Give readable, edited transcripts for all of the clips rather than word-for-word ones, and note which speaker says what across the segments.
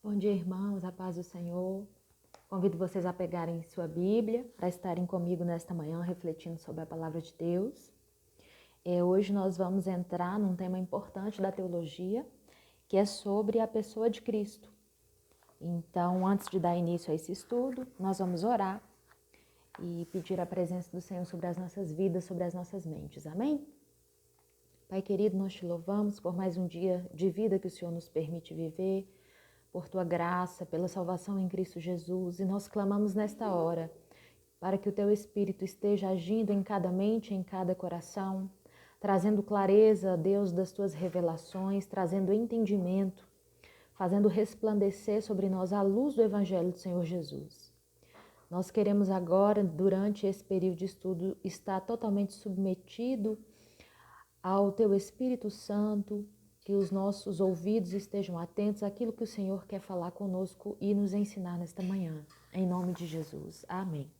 Speaker 1: Bom dia, irmãos, a paz do Senhor. Convido vocês a pegarem sua Bíblia para estarem comigo nesta manhã refletindo sobre a palavra de Deus. Hoje nós vamos entrar num tema importante da teologia, que é sobre a pessoa de Cristo. Então, antes de dar início a esse estudo, nós vamos orar e pedir a presença do Senhor sobre as nossas vidas, sobre as nossas mentes. Amém? Pai querido, nós te louvamos por mais um dia de vida que o Senhor nos permite viver, por tua graça, pela salvação em Cristo Jesus, e nós clamamos nesta hora para que o teu Espírito esteja agindo em cada mente, em cada coração, trazendo clareza, Deus, das tuas revelações, trazendo entendimento, fazendo resplandecer sobre nós a luz do Evangelho do Senhor Jesus. Nós queremos agora, durante esse período de estudo, estar totalmente submetido ao teu Espírito Santo, que os nossos ouvidos estejam atentos àquilo que o Senhor quer falar conosco e nos ensinar nesta manhã. Em nome de Jesus. Amém.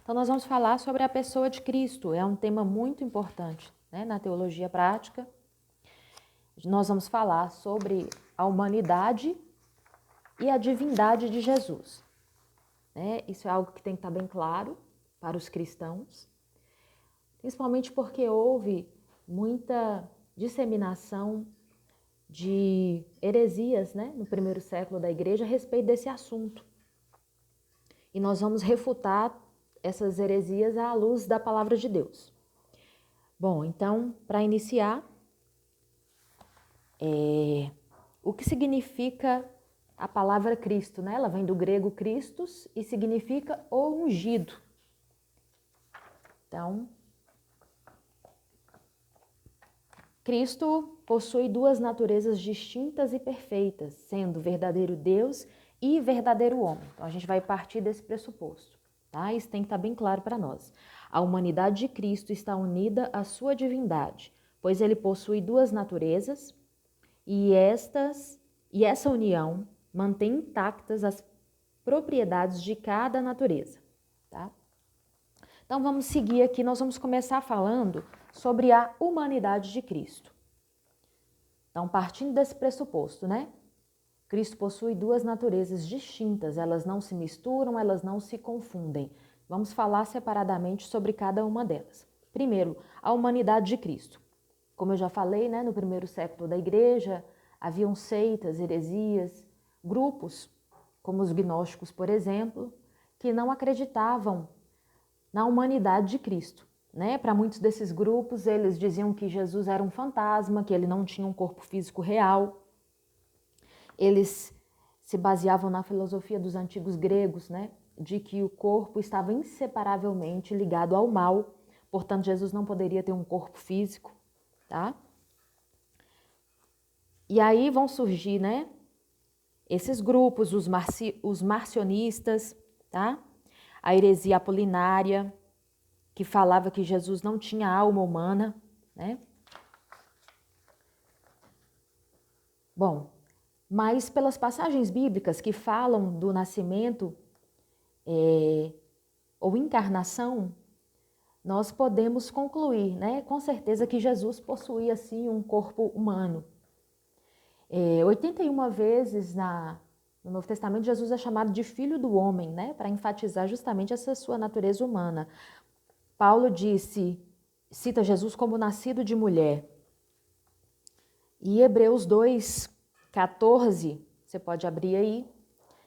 Speaker 1: Então nós vamos falar sobre a pessoa de Cristo. É um tema muito importante, né, na teologia prática. Nós vamos falar sobre a humanidade e a divindade de Jesus. Isso é algo que tem que estar bem claro para os cristãos, principalmente porque houve muita disseminação de heresias, no primeiro século da igreja a respeito desse assunto. E nós vamos refutar essas heresias à luz da palavra de Deus. Bom, então, para iniciar, o que significa a palavra Cristo, né? Ela vem do grego Christos e significa o ungido. Então, Cristo possui duas naturezas distintas e perfeitas, sendo verdadeiro Deus e verdadeiro homem. Então, a gente vai partir desse pressuposto, tá? Isso tem que estar bem claro para nós. A humanidade de Cristo está unida à sua divindade, pois ele possui duas naturezas e essa união mantém intactas as propriedades de cada natureza, tá? Então, vamos seguir aqui, nós vamos começar falando sobre a humanidade de Cristo. Então, partindo desse pressuposto, Cristo possui duas naturezas distintas, elas não se misturam, elas não se confundem. Vamos falar separadamente sobre cada uma delas. Primeiro, a humanidade de Cristo. Como eu já falei, no primeiro século da igreja, haviam seitas, heresias, grupos, como os gnósticos, por exemplo, que não acreditavam na humanidade de Cristo. Para muitos desses grupos, eles diziam que Jesus era um fantasma, que ele não tinha um corpo físico real. Eles se baseavam na filosofia dos antigos gregos, de que o corpo estava inseparavelmente ligado ao mal, portanto, Jesus não poderia ter um corpo físico, tá? E aí vão surgir, esses grupos, os marcionistas, tá? A heresia apolinária, que falava que Jesus não tinha alma humana, Bom, mas pelas passagens bíblicas que falam do nascimento ou encarnação, nós podemos concluir, com certeza que Jesus possuía, sim, um corpo humano. 81 vezes no Novo Testamento, Jesus é chamado de Filho do Homem, para enfatizar justamente essa sua natureza humana. Paulo cita Jesus como nascido de mulher. E Hebreus 2:14, você pode abrir aí,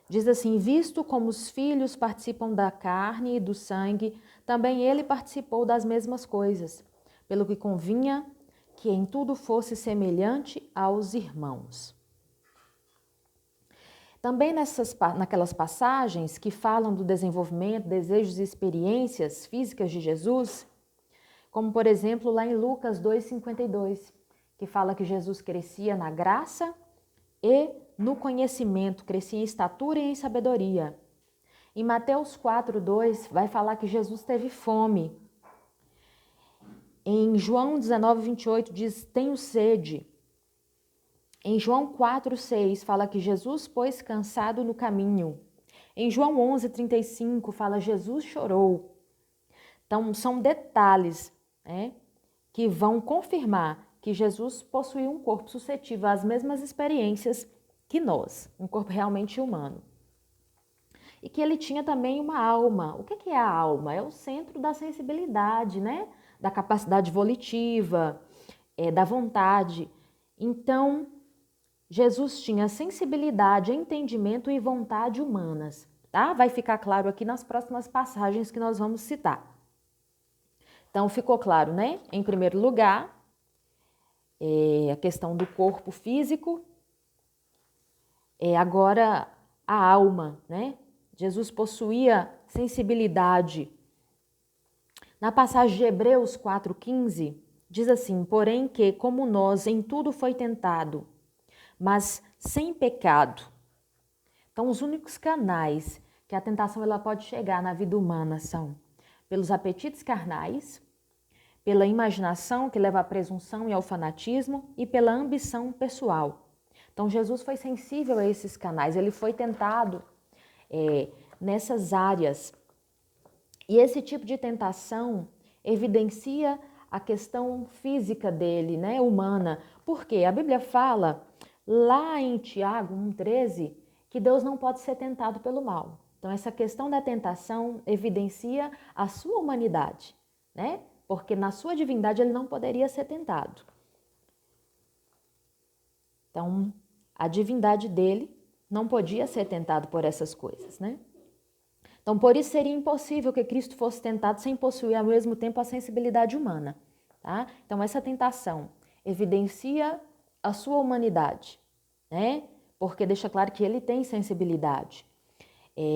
Speaker 1: diz assim: visto como os filhos participam da carne e do sangue, também ele participou das mesmas coisas, pelo que convinha que em tudo fosse semelhante aos irmãos. Também naquelas passagens que falam do desenvolvimento, desejos e experiências físicas de Jesus, como por exemplo lá em Lucas 2:52, que fala que Jesus crescia na graça e no conhecimento, crescia em estatura e em sabedoria. Em Mateus 4:2 vai falar que Jesus teve fome. Em João 19:28 diz: tenho sede. Em João 4:6 fala que Jesus pôs cansado no caminho. Em João 11:35 fala Jesus chorou. Então são detalhes, que vão confirmar que Jesus possuía um corpo suscetível às mesmas experiências que nós, um corpo realmente humano. E que ele tinha também uma alma. O que é a alma? É o centro da sensibilidade, né? Da capacidade volitiva, da vontade. Então, Jesus tinha sensibilidade, entendimento e vontade humanas, tá? Vai ficar claro aqui nas próximas passagens que nós vamos citar. Então, ficou claro, né? Em primeiro lugar, a questão do corpo físico. Agora, a alma, né? Jesus possuía sensibilidade. Na passagem de Hebreus 4,15, diz assim: porém que, como nós, em tudo foi tentado, mas sem pecado. Então, os únicos canais que a tentação ela pode chegar na vida humana são pelos apetites carnais, pela imaginação que leva à presunção e ao fanatismo e pela ambição pessoal. Então, Jesus foi sensível a esses canais, ele foi tentado nessas áreas. E esse tipo de tentação evidencia a questão física dele, né, humana. Por quê? A Bíblia fala lá em Tiago 1,13 que Deus não pode ser tentado pelo mal. Então, essa questão da tentação evidencia a sua humanidade, né? Porque na sua divindade ele não poderia ser tentado. Então, a divindade dele não podia ser tentado por essas coisas, né? Então, por isso seria impossível que Cristo fosse tentado sem possuir ao mesmo tempo a sensibilidade humana, tá? Então, essa tentação evidencia a sua humanidade, né? Porque deixa claro que ele tem sensibilidade.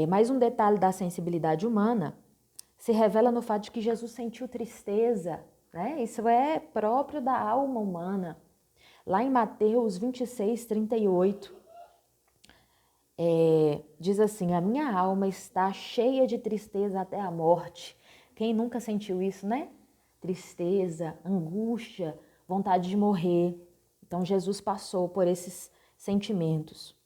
Speaker 1: Mais um detalhe da sensibilidade humana se revela no fato de que Jesus sentiu tristeza, né? Isso é próprio da alma humana. Lá em Mateus 26:38, diz assim: a minha alma está cheia de tristeza até a morte. Quem nunca sentiu isso, né? Tristeza, angústia, vontade de morrer. Então, Jesus passou por esses sentimentos.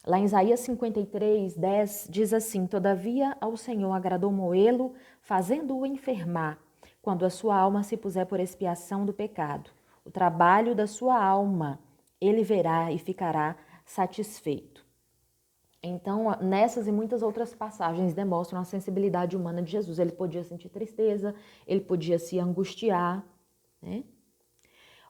Speaker 1: Lá em Isaías 53:10, diz assim: todavia ao Senhor agradou moê-lo, fazendo-o enfermar, quando a sua alma se puser por expiação do pecado. O trabalho da sua alma ele verá e ficará satisfeito. Então, nessas e muitas outras passagens demonstram a sensibilidade humana de Jesus. Ele podia sentir tristeza, ele podia se angustiar, né?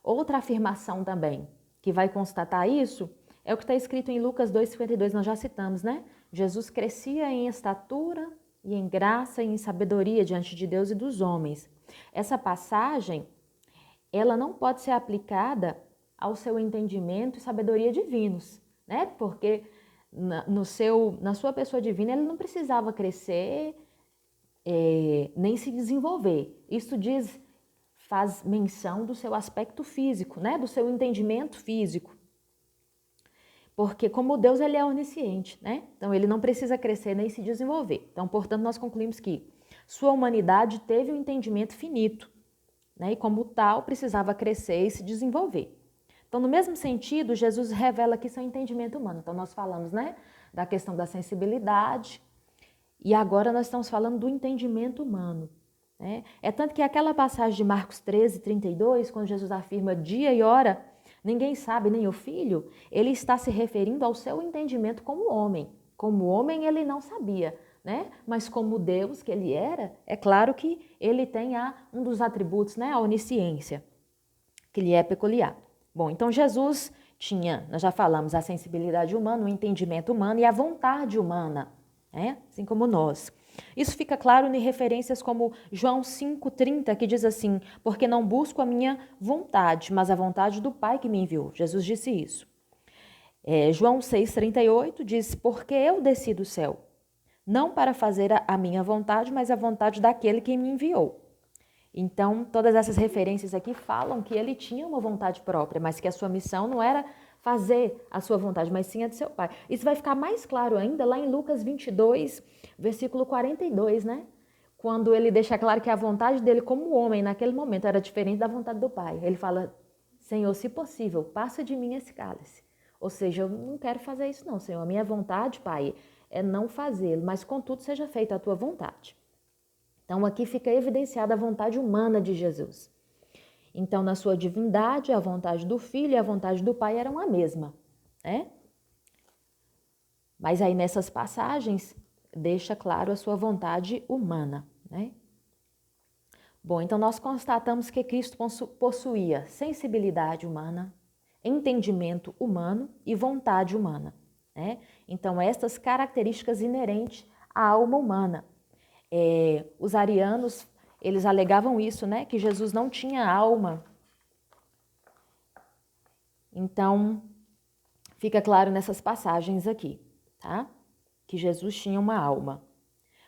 Speaker 1: Outra afirmação também que vai constatar isso é o que está escrito em Lucas 2,52, nós já citamos, né? Jesus crescia em estatura e em graça e em sabedoria diante de Deus e dos homens. Essa passagem, ela não pode ser aplicada ao seu entendimento e sabedoria divinos, né? Porque na sua pessoa divina ele não precisava crescer nem se desenvolver. Isso faz menção do seu aspecto físico, né? Do seu entendimento físico. Porque como Deus ele é onisciente, né? Então ele não precisa crescer nem se desenvolver. Então, portanto, nós concluímos que sua humanidade teve um entendimento finito, né? E como tal precisava crescer e se desenvolver. Então, no mesmo sentido, Jesus revela aqui seu entendimento humano. Então, nós falamos, né, da questão da sensibilidade e agora nós estamos falando do entendimento humano, né? É tanto que aquela passagem de Marcos 13:32, quando Jesus afirma dia e hora, ninguém sabe, nem o Filho, ele está se referindo ao seu entendimento como homem. Como homem, ele não sabia, né? Mas como Deus que ele era, é claro que ele tem um dos atributos, né, a onisciência, que lhe é peculiar. Bom, então Jesus tinha, nós já falamos, a sensibilidade humana, o entendimento humano e a vontade humana, né? Assim como nós. Isso fica claro em referências como João 5:30, que diz assim: porque não busco a minha vontade, mas a vontade do Pai que me enviou. Jesus disse isso. João 6:38 diz: porque eu desci do céu, não para fazer a minha vontade, mas a vontade daquele que me enviou. Então, todas essas referências aqui falam que ele tinha uma vontade própria, mas que a sua missão não era fazer a sua vontade, mas sim a de seu Pai. Isso vai ficar mais claro ainda lá em Lucas 22, versículo 42, né? Quando ele deixa claro que a vontade dele como homem naquele momento era diferente da vontade do Pai. Ele fala: Senhor, se possível, passa de mim esse cálice. Ou seja, eu não quero fazer isso não, Senhor. A minha vontade, Pai, é não fazê-lo, mas contudo seja feita a tua vontade. Então, aqui fica evidenciada a vontade humana de Jesus. Então, na sua divindade, a vontade do Filho e a vontade do Pai eram a mesma, né? Mas aí nessas passagens deixa claro a sua vontade humana, né? Bom, então nós constatamos que Cristo possuía sensibilidade humana, entendimento humano e vontade humana, né? Então estas características inerentes à alma humana. Os arianos, eles alegavam isso, né? Que Jesus não tinha alma. Então, fica claro nessas passagens aqui, tá? Que Jesus tinha uma alma.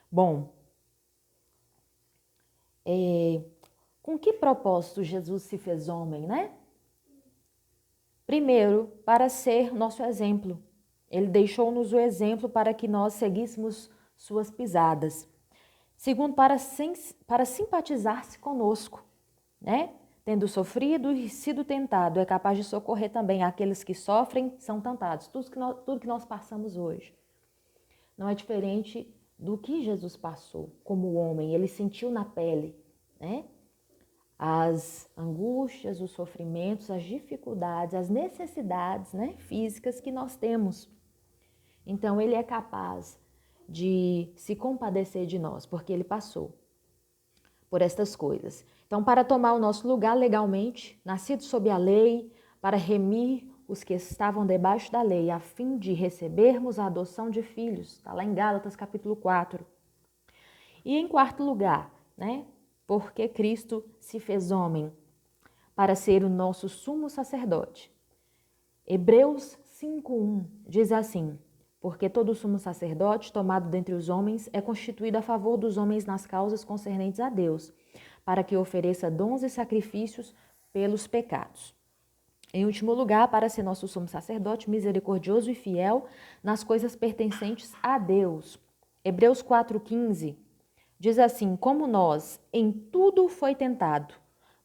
Speaker 1: Bom, com que propósito Jesus se fez homem, né? Primeiro, para ser nosso exemplo. Ele deixou-nos o exemplo para que nós seguíssemos suas pisadas. Segundo, para simpatizar-se conosco, né? Tendo sofrido e sido tentado, é capaz de socorrer também aqueles que sofrem, são tentados. Tudo que nós passamos hoje não é diferente do que Jesus passou como homem. Ele sentiu na pele, né? As angústias, os sofrimentos, as dificuldades, as necessidades, né, físicas que nós temos. Então, ele é capaz de se compadecer de nós, porque ele passou por estas coisas. Então, para tomar o nosso lugar legalmente, nascido sob a lei, para remir os que estavam debaixo da lei, a fim de recebermos a adoção de filhos. Está lá em Gálatas capítulo 4. E em quarto lugar, né? Porque Cristo se fez homem para ser o nosso sumo sacerdote. Hebreus 5:1 diz assim: porque todo sumo sacerdote tomado dentre os homens é constituído a favor dos homens nas causas concernentes a Deus, para que ofereça dons e sacrifícios pelos pecados. Em último lugar, para ser nosso sumo sacerdote misericordioso e fiel nas coisas pertencentes a Deus. Hebreus 4:15 diz assim: como nós, em tudo foi tentado,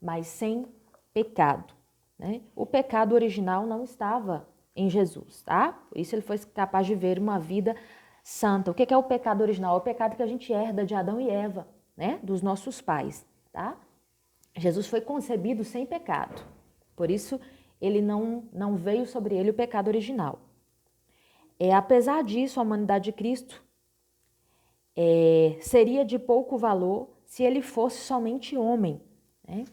Speaker 1: mas sem pecado. Né? O pecado original não estava em Jesus, tá? Por isso ele foi capaz de ver uma vida santa. O que é o pecado original? É o pecado que a gente herda de Adão e Eva, né? Dos nossos pais, tá? Jesus foi concebido sem pecado. Por isso ele não veio sobre ele o pecado original. Apesar disso, a humanidade de Cristo seria de pouco valor se ele fosse somente homem, né?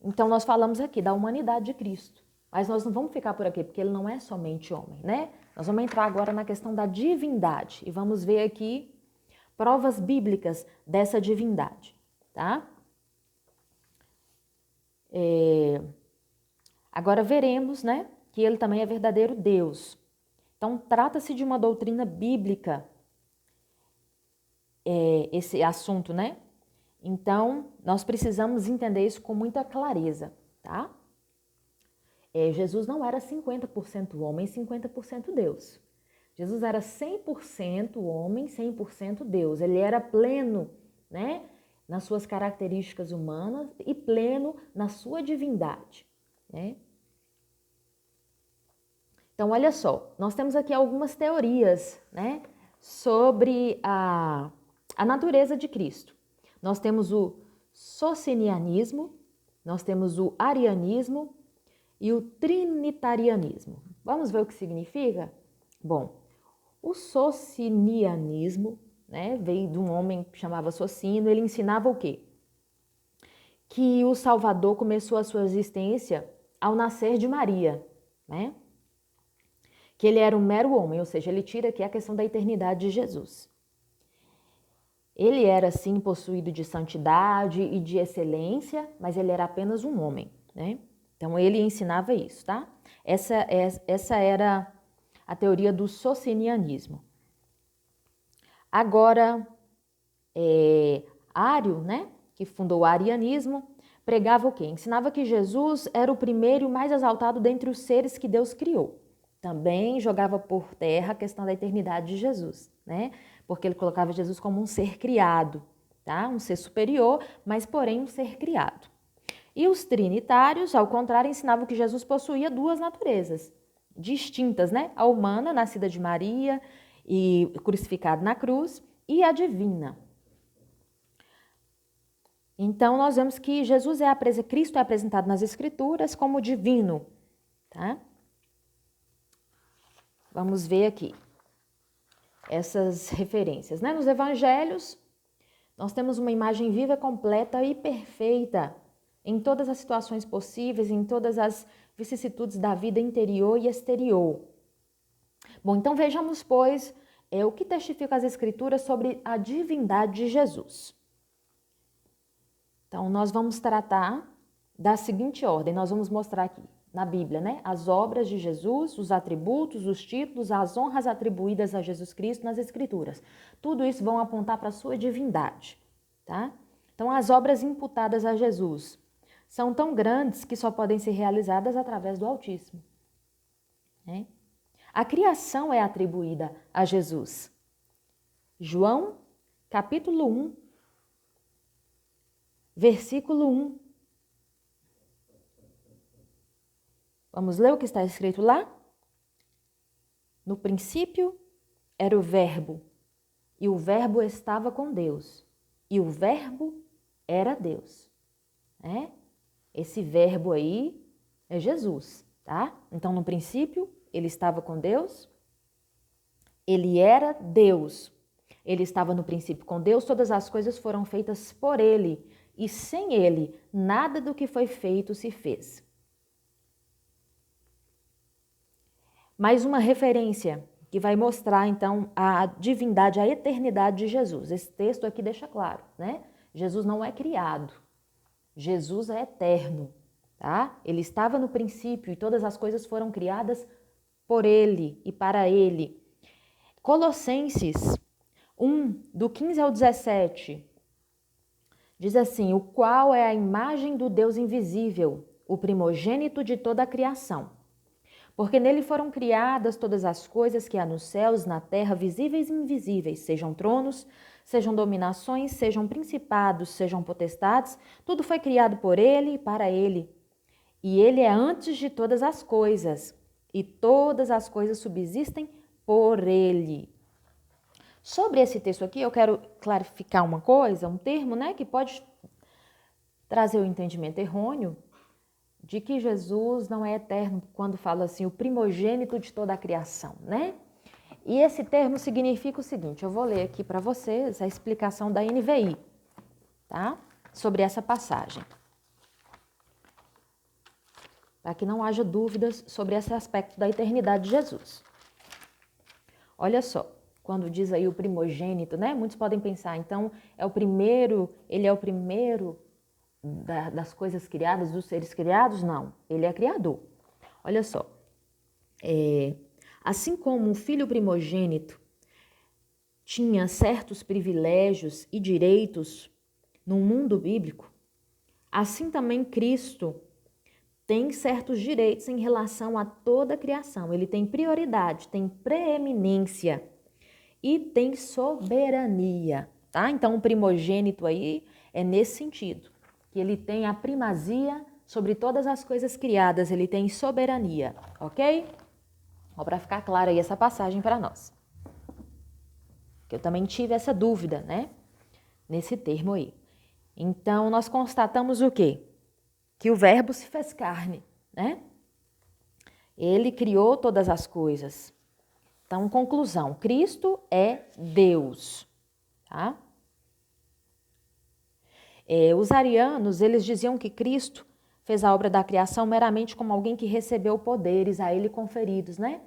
Speaker 1: Então, nós falamos aqui da humanidade de Cristo, mas nós não vamos ficar por aqui, porque ele não é somente homem, né? Nós vamos entrar agora na questão da divindade e vamos ver aqui provas bíblicas dessa divindade, tá? Agora veremos, né, que ele também é verdadeiro Deus. Então, trata-se de uma doutrina bíblica, esse assunto, né? Então, nós precisamos entender isso com muita clareza, tá? Jesus não era 50% homem e 50% Deus. Jesus era 100% homem, 100% Deus. Ele era pleno, né, nas suas características humanas e pleno na sua divindade, né? Então, olha só, nós temos aqui algumas teorias, né, sobre a natureza de Cristo. Nós temos o socinianismo, nós temos o arianismo e o trinitarianismo. Vamos ver o que significa? Bom, o socinianismo, né, veio de um homem que chamava Socino. Ele ensinava o quê? Que o Salvador começou a sua existência ao nascer de Maria, né? Que ele era um mero homem, ou seja, ele tira aqui a questão da eternidade de Jesus. Ele era, sim, possuído de santidade e de excelência, mas ele era apenas um homem, né? Então, ele ensinava isso, tá? Essa era a teoria do socinianismo. Agora, Ário, né, que fundou o arianismo, pregava o quê? Ensinava que Jesus era o primeiro e o mais exaltado dentre os seres que Deus criou. Também jogava por terra a questão da eternidade de Jesus, né? Porque ele colocava Jesus como um ser criado, tá? Um ser superior, mas porém um ser criado. E os trinitários, ao contrário, ensinavam que Jesus possuía duas naturezas distintas, né? A humana, nascida de Maria e crucificada na cruz, e a divina. Então, nós vemos que Cristo é apresentado nas Escrituras como divino, tá? Vamos ver aqui essas referências, né? Nos Evangelhos, nós temos uma imagem viva, completa e perfeita em todas as situações possíveis, em todas as vicissitudes da vida interior e exterior. Bom, então vejamos, pois, o que testifica as Escrituras sobre a divindade de Jesus. Então, nós vamos tratar da seguinte ordem, nós vamos mostrar aqui na Bíblia, né? As obras de Jesus, os atributos, os títulos, as honras atribuídas a Jesus Cristo nas Escrituras. Tudo isso vão apontar para a sua divindade, tá? Então, as obras imputadas a Jesus são tão grandes que só podem ser realizadas através do Altíssimo, né? A criação é atribuída a Jesus. João, capítulo 1, versículo 1. Vamos ler o que está escrito lá? No princípio era o Verbo, e o Verbo estava com Deus, e o Verbo era Deus. Esse Verbo aí é Jesus, tá? Então, no princípio, ele estava com Deus, ele era Deus. Ele estava no princípio com Deus, todas as coisas foram feitas por ele, e sem ele, nada do que foi feito se fez. Mais uma referência que vai mostrar, então, a divindade, a eternidade de Jesus. Esse texto aqui deixa claro, né? Jesus não é criado, Jesus é eterno, tá? Ele estava no princípio e todas as coisas foram criadas por ele e para ele. Colossenses 1, do 15 ao 17, diz assim: o qual é a imagem do Deus invisível, o primogênito de toda a criação. Porque nele foram criadas todas as coisas que há nos céus, na terra, visíveis e invisíveis, sejam tronos, sejam dominações, sejam principados, sejam potestades, tudo foi criado por ele e para ele. E ele é antes de todas as coisas, e todas as coisas subsistem por ele. Sobre esse texto aqui, eu quero clarificar uma coisa, um termo, né, que pode trazer o entendimento errôneo de que Jesus não é eterno quando fala assim, o primogênito de toda a criação, né? E esse termo significa o seguinte, eu vou ler aqui para vocês a explicação da NVI, tá? Sobre essa passagem. Para que não haja dúvidas sobre esse aspecto da eternidade de Jesus. Olha só, quando diz aí o primogênito, né? Muitos podem pensar, então, ele é o primeiro das coisas criadas, dos seres criados? Não, ele é criador. Olha só, assim como um filho primogênito tinha certos privilégios e direitos no mundo bíblico, assim também Cristo tem certos direitos em relação a toda a criação. Ele tem prioridade, tem preeminência e tem soberania, tá? Então, o primogênito aí é nesse sentido, que ele tem a primazia sobre todas as coisas criadas, ele tem soberania, ok? Ó, para ficar clara aí essa passagem para nós. Que eu também tive essa dúvida, né? Nesse termo aí. Então, nós constatamos o quê? Que o Verbo se fez carne, né? Ele criou todas as coisas. Então, conclusão, Cristo é Deus, tá? Os arianos, eles diziam que Cristo fez a obra da criação meramente como alguém que recebeu poderes a ele conferidos, né?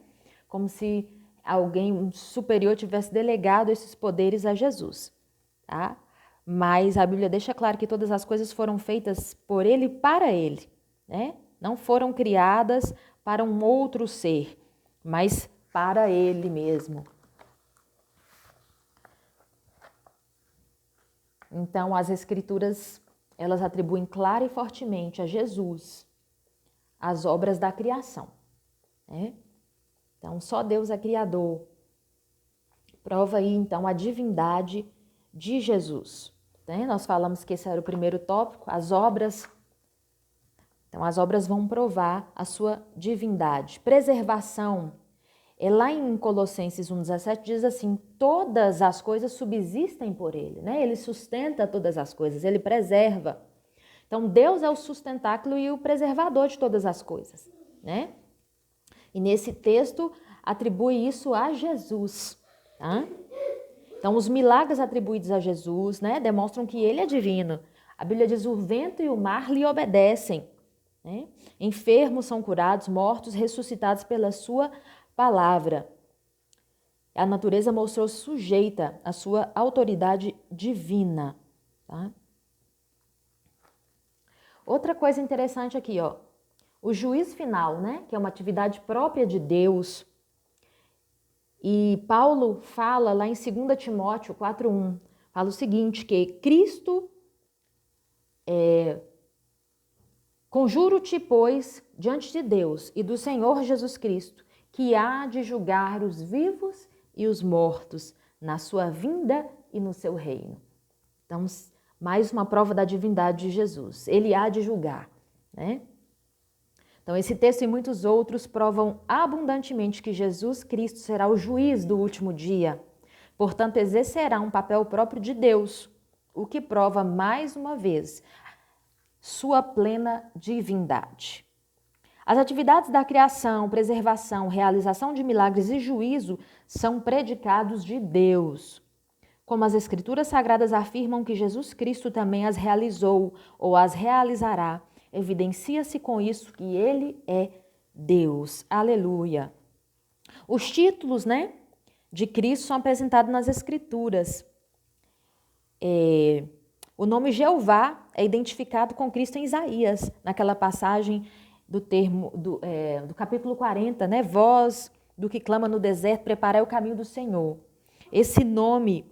Speaker 1: Como se alguém superior tivesse delegado esses poderes a Jesus, tá? Mas a Bíblia deixa claro que todas as coisas foram feitas por ele e para ele, né? Não foram criadas para um outro ser, mas para ele mesmo. Então, as Escrituras, elas atribuem clara e fortemente a Jesus as obras da criação, né? Então, só Deus é criador. Prova aí, então, a divindade de Jesus, né? Nós falamos que esse era o primeiro tópico, as obras. Então, as obras vão provar a sua divindade. Preservação. Lá em Colossenses 1,17 diz assim, todas as coisas subsistem por ele, né? Ele sustenta todas as coisas, ele preserva. Então, Deus é o sustentáculo e o preservador de todas as coisas, né? E nesse texto, atribui isso a Jesus, tá? Então, os milagres atribuídos a Jesus, né, demonstram que ele é divino. A Bíblia diz, o vento e o mar lhe obedecem, né? Enfermos são curados, mortos ressuscitados pela sua palavra. A natureza mostrou-se sujeita à sua autoridade divina, tá? Outra coisa interessante aqui, ó, o juízo final, né, que é uma atividade própria de Deus. E Paulo fala lá em 2 Timóteo 4:1, fala o seguinte, que Cristo conjuro-te, pois, diante de Deus e do Senhor Jesus Cristo, que há de julgar os vivos e os mortos na sua vinda e no seu reino. Então, mais uma prova da divindade de Jesus. Ele há de julgar, né? Então, esse texto e muitos outros provam abundantemente que Jesus Cristo será o juiz do último dia. Portanto, exercerá um papel próprio de Deus, o que prova mais uma vez sua plena divindade. As atividades da criação, preservação, realização de milagres e juízo são predicados de Deus. Como as Escrituras Sagradas afirmam que Jesus Cristo também as realizou ou as realizará, evidencia-se com isso que ele é Deus. Aleluia. Os títulos, né, de Cristo são apresentados nas Escrituras. O nome Jeová é identificado com Cristo em Isaías, naquela passagem do capítulo 40, né? Voz do que clama no deserto, preparai o caminho do Senhor. Esse nome,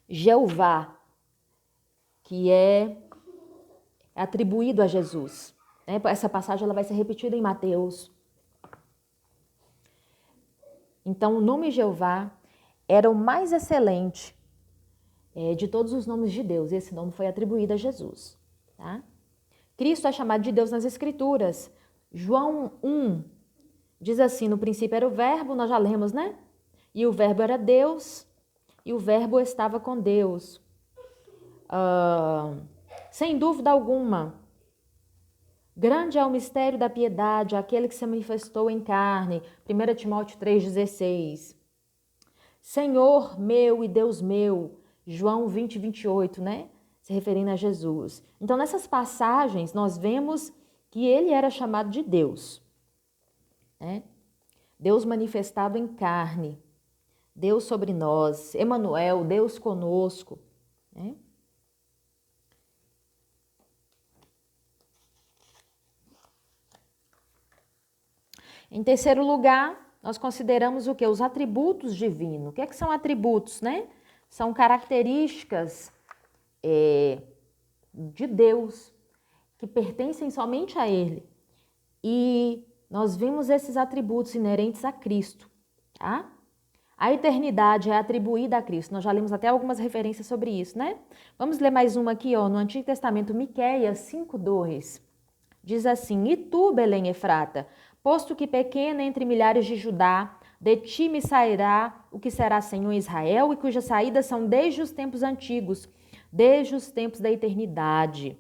Speaker 1: Jeová, que é atribuído a Jesus. Né? Essa passagem ela vai ser repetida em Mateus. Então, o nome Jeová era o mais excelente de todos os nomes de Deus. Esse nome foi atribuído a Jesus. Tá? Cristo é chamado de Deus nas Escrituras. João 1 diz assim, no princípio era o verbo, nós já lemos, né? E o verbo era Deus, e o verbo estava com Deus. Sem dúvida alguma, grande é o mistério da piedade, aquele que se manifestou em carne. 1 Timóteo 3,16. Senhor meu e Deus meu. João 20:28, né? Se referindo a Jesus. Então, nessas passagens, nós vemos que ele era chamado de Deus. Né? Deus manifestado em carne. Deus sobre nós. Emanuel, Deus conosco. Né? Em terceiro lugar, nós consideramos o quê? Os atributos divinos. O que é que são atributos, né? São características de Deus que pertencem somente a Ele. E nós vimos esses atributos inerentes a Cristo, tá? A eternidade é atribuída a Cristo. Nós já lemos até algumas referências sobre isso, né? Vamos ler mais uma aqui, ó, no Antigo Testamento, Miqueias 5:2. Diz assim, e tu, Belém Efrata, posto que pequena entre milhares de Judá, de ti me sairá o que será Senhor Israel, e cujas saídas são desde os tempos antigos, desde os tempos da eternidade.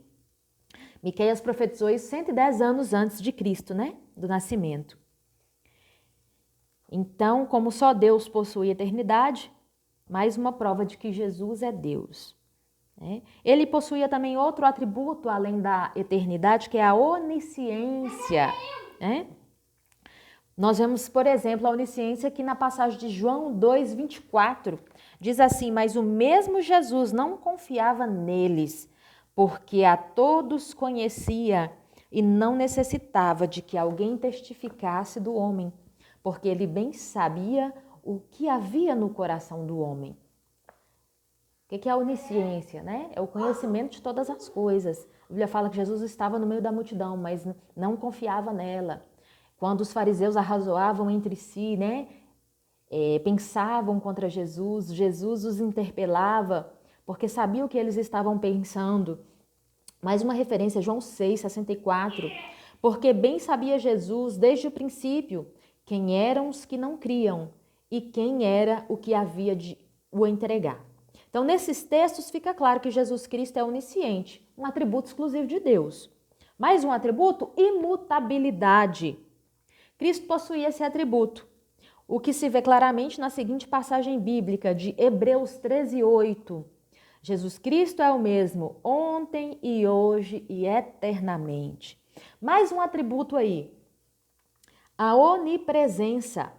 Speaker 1: Miqueias profetizou isso 110 anos antes de Cristo, né? Do nascimento. Então, como só Deus possui eternidade, mais uma prova de que Jesus é Deus. Né? Ele possuía também outro atributo além da eternidade, que é a onisciência. Né? Nós vemos, por exemplo, a onisciência aqui na passagem de João 2:24. Diz assim, mas o mesmo Jesus não confiava neles, porque a todos conhecia e não necessitava de que alguém testificasse do homem, porque ele bem sabia o que havia no coração do homem. O que é a onisciência, né? É o conhecimento de todas as coisas. A Bíblia fala que Jesus estava no meio da multidão, mas não confiava nela. Quando os fariseus arrazoavam entre si, né? Pensavam contra Jesus, Jesus os interpelava, porque sabia o que eles estavam pensando. Mais uma referência, João 6:64. Porque bem sabia Jesus, desde o princípio, quem eram os que não criam e quem era o que havia de o entregar. Então, nesses textos fica claro que Jesus Cristo é onisciente, um atributo exclusivo de Deus. Mais um atributo, imutabilidade. Cristo possuía esse atributo, o que se vê claramente na seguinte passagem bíblica de Hebreus 13:8. Jesus Cristo é o mesmo ontem e hoje e eternamente. Mais um atributo aí, a onipresença.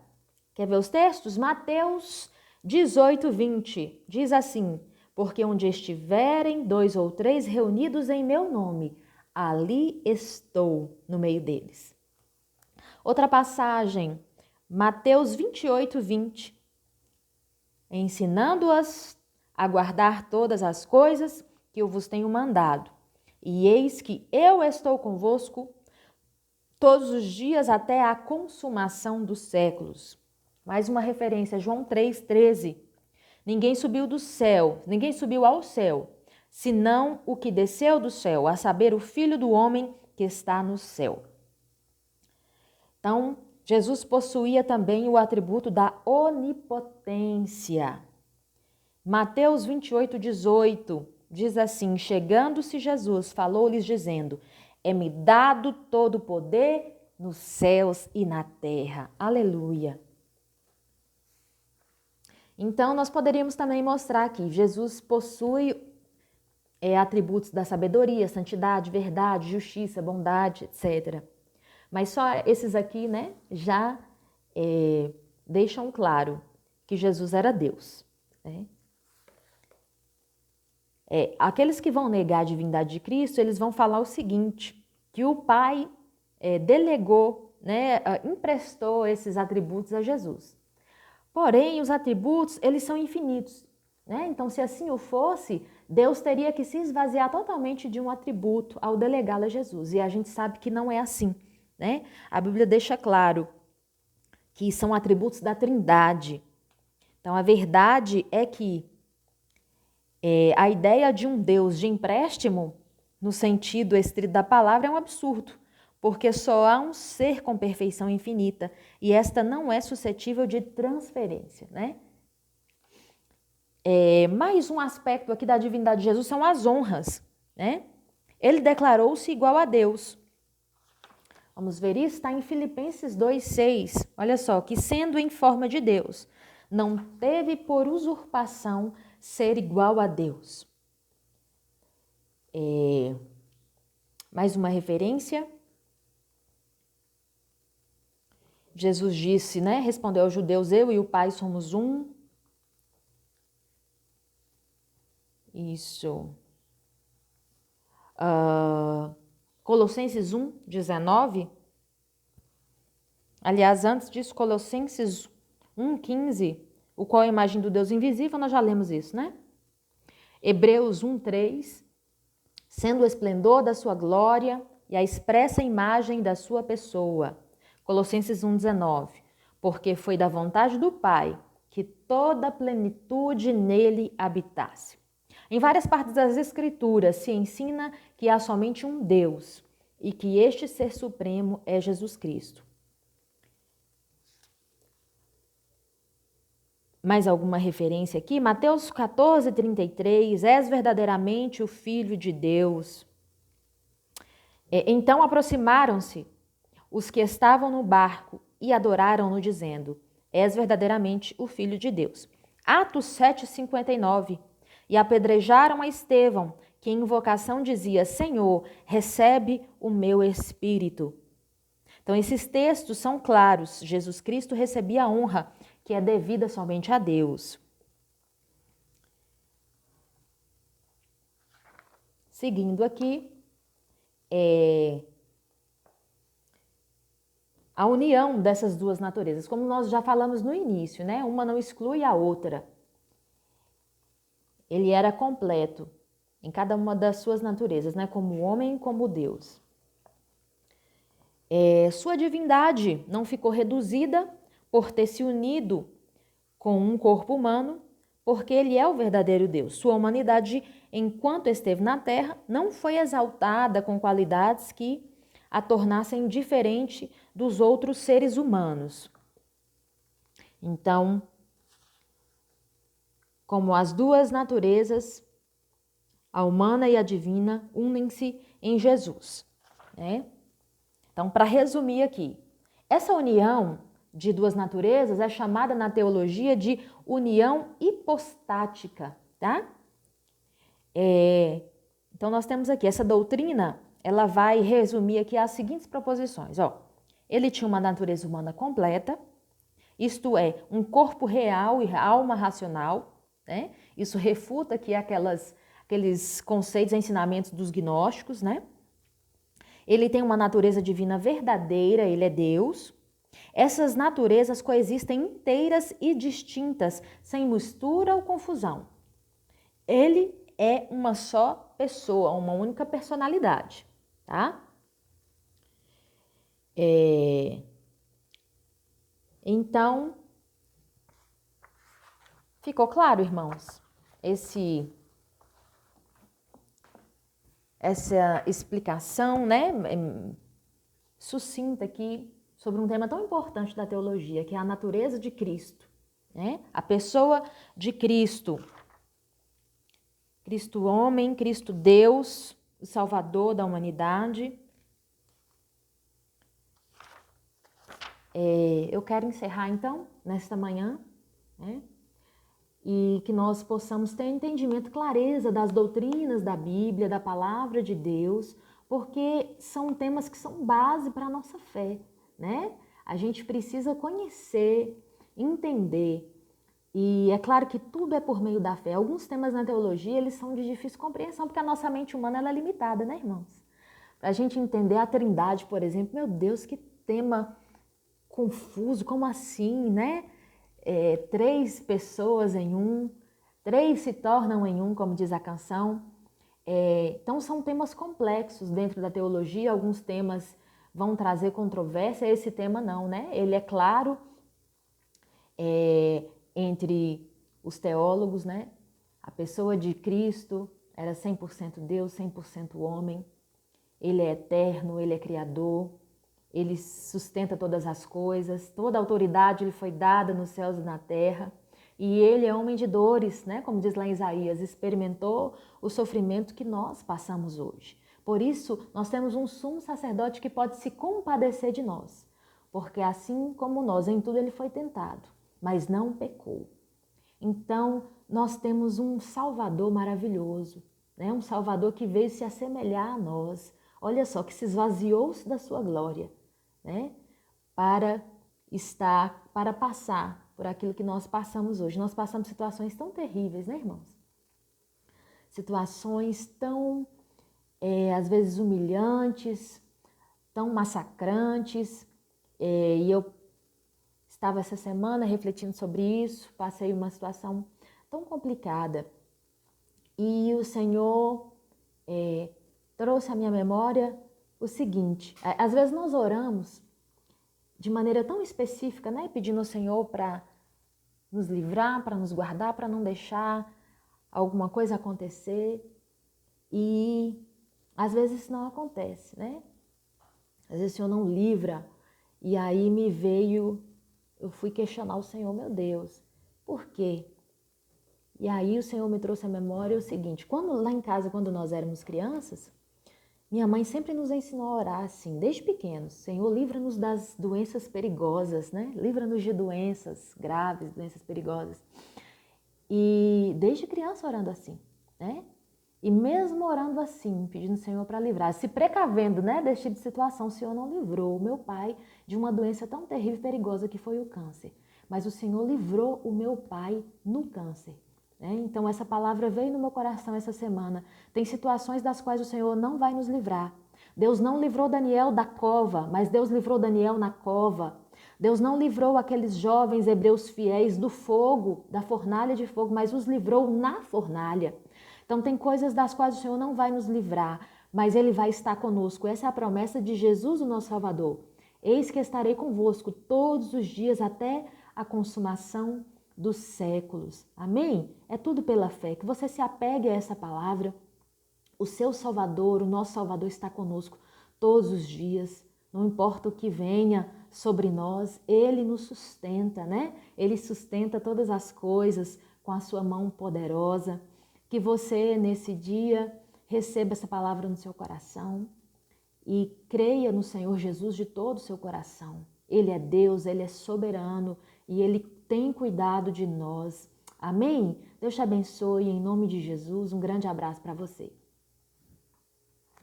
Speaker 1: Quer ver os textos? Mateus 18:20 diz assim: porque onde estiverem 2 ou 3 reunidos em meu nome, ali estou no meio deles. Outra passagem, Mateus 28:20, ensinando-as a guardar todas as coisas que eu vos tenho mandado. E eis que eu estou convosco todos os dias até a consumação dos séculos. Mais uma referência, João 3:13. Ninguém subiu ao céu, senão o que desceu do céu, a saber, o Filho do Homem que está no céu. Então, Jesus possuía também o atributo da onipotência. Mateus 28:18 diz assim: chegando-se Jesus, falou-lhes dizendo: é-me dado todo o poder nos céus e na terra. Aleluia. Então, nós poderíamos também mostrar que Jesus possui atributos da sabedoria, santidade, verdade, justiça, bondade, etc. Mas só esses aqui, né, já deixam claro que Jesus era Deus, né? Aqueles que vão negar a divindade de Cristo, eles vão falar o seguinte, que o Pai delegou, né, emprestou esses atributos a Jesus. Porém, os atributos, eles são infinitos, né? Então, se assim o fosse, Deus teria que se esvaziar totalmente de um atributo ao delegá-lo a Jesus. E a gente sabe que não é assim, né? A Bíblia deixa claro que são atributos da Trindade. Então, a verdade é que a ideia de um Deus de empréstimo, no sentido estrito da palavra, é um absurdo, porque só há um ser com perfeição infinita e esta não é suscetível de transferência, né? Mais um aspecto aqui da divindade de Jesus são as honras, né? Ele declarou-se igual a Deus. Vamos ver isso? Está em Filipenses 2:6. Olha só, que sendo em forma de Deus, não teve por usurpação ser igual a Deus. Mais uma referência. Jesus disse, né? Respondeu aos judeus: eu e o Pai somos um. Isso. Colossenses 1:19. Aliás, antes disso, Colossenses 1:15, o qual é a imagem do Deus invisível, nós já lemos isso, né? Hebreus 1:3, sendo o esplendor da sua glória e a expressa imagem da sua pessoa. Colossenses 1:19, porque foi da vontade do Pai que toda a plenitude nele habitasse. Em várias partes das Escrituras se ensina que há somente um Deus e que este ser supremo é Jesus Cristo. Mais alguma referência aqui? Mateus 14:33, és verdadeiramente o Filho de Deus. Então aproximaram-se os que estavam no barco e adoraram-no, dizendo: és verdadeiramente o Filho de Deus. Atos 7:59, e apedrejaram a Estevão, que em invocação dizia: Senhor, recebe o meu espírito. Então, esses textos são claros. Jesus Cristo recebia a honra que é devida somente a Deus. Seguindo aqui, a união dessas duas naturezas, como nós já falamos no início, né? Uma não exclui a outra. Ele era completo em cada uma das suas naturezas, né? Como homem e como Deus. Sua divindade não ficou reduzida por ter se unido com um corpo humano, porque ele é o verdadeiro Deus. Sua humanidade, enquanto esteve na terra, não foi exaltada com qualidades que a tornassem diferente dos outros seres humanos. Então, como as duas naturezas, a humana e a divina, unem-se em Jesus, né? Então, para resumir aqui, essa união de duas naturezas é chamada na teologia de união hipostática, tá? Então, nós temos aqui essa doutrina, ela vai resumir aqui as seguintes proposições, ó. Ele tinha uma natureza humana completa, isto é, um corpo real e alma racional, né? Isso refuta aqui aqueles conceitos e ensinamentos dos gnósticos, né? Ele tem uma natureza divina verdadeira, ele é Deus. Essas naturezas coexistem inteiras e distintas, sem mistura ou confusão. Ele é uma só pessoa, uma única personalidade, tá? Então, ficou claro, irmãos? Essa explicação, né, sucinta aqui sobre um tema tão importante da teologia, que é a natureza de Cristo, né? A pessoa de Cristo. Cristo homem, Cristo Deus, o Salvador da humanidade. Eu quero encerrar então, nesta manhã, né? E que nós possamos ter entendimento, clareza das doutrinas da Bíblia, da palavra de Deus, porque são temas que são base para a nossa fé, né? A gente precisa conhecer, entender, e é claro que tudo é por meio da fé. Alguns temas na teologia, eles são de difícil compreensão, porque a nossa mente humana ela é limitada, né, irmãos? Para a gente entender a Trindade, por exemplo, meu Deus, que tema confuso, como assim, né? 3 pessoas em um, 3 se tornam em um, como diz a canção. Então são temas complexos dentro da teologia, alguns temas vão trazer controvérsia, esse tema não, né? Ele é claro entre os teólogos, né? A pessoa de Cristo era 100% Deus, 100% homem. Ele é eterno, ele é criador. Ele sustenta todas as coisas, toda a autoridade lhe foi dada nos céus e na terra. E ele é homem de dores, né? Como diz lá em Isaías, experimentou o sofrimento que nós passamos hoje. Por isso, nós temos um sumo sacerdote que pode se compadecer de nós. Porque assim como nós, em tudo ele foi tentado, mas não pecou. Então, nós temos um Salvador maravilhoso, né? Um Salvador que veio se assemelhar a nós. Olha só, que se esvaziou-se da sua glória, né? Para passar por aquilo que nós passamos hoje. Nós passamos situações tão terríveis, né, irmãos? Situações tão, às vezes, humilhantes, tão massacrantes. E eu estava essa semana refletindo sobre isso, passei uma situação tão complicada. E o Senhor trouxe à minha memória o seguinte: às vezes nós oramos de maneira tão específica, né, pedindo ao Senhor para nos livrar, para nos guardar, para não deixar alguma coisa acontecer, e às vezes isso não acontece, né? Às vezes o Senhor não livra, e aí eu fui questionar o Senhor, meu Deus, por quê? E aí o Senhor me trouxe à memória o seguinte: lá em casa, quando nós éramos crianças, minha mãe sempre nos ensinou a orar assim, desde pequenos. Senhor, livra-nos das doenças perigosas, né? Livra-nos de doenças graves, doenças perigosas. E desde criança orando assim, né? E mesmo orando assim, pedindo ao Senhor para livrar, se precavendo, né, desse tipo de situação, o Senhor não livrou o meu pai de uma doença tão terrível e perigosa que foi o câncer. Mas o Senhor livrou o meu pai no câncer. Então essa palavra veio no meu coração essa semana. Tem situações das quais o Senhor não vai nos livrar. Deus não livrou Daniel da cova, mas Deus livrou Daniel na cova. Deus não livrou aqueles jovens hebreus fiéis do fogo, da fornalha de fogo, mas os livrou na fornalha. Então tem coisas das quais o Senhor não vai nos livrar, mas Ele vai estar conosco. Essa é a promessa de Jesus, o nosso Salvador. Eis que estarei convosco todos os dias até a consumação dos séculos. Amém? É tudo pela fé. Que você se apegue a essa palavra. O seu Salvador, o nosso Salvador está conosco todos os dias, não importa o que venha sobre nós, Ele nos sustenta, né? Ele sustenta todas as coisas com a sua mão poderosa. Que você, nesse dia, receba essa palavra no seu coração e creia no Senhor Jesus de todo o seu coração. Ele é Deus, Ele é soberano e Ele tem cuidado de nós. Amém? Deus te abençoe em nome de Jesus. Um grande abraço para você.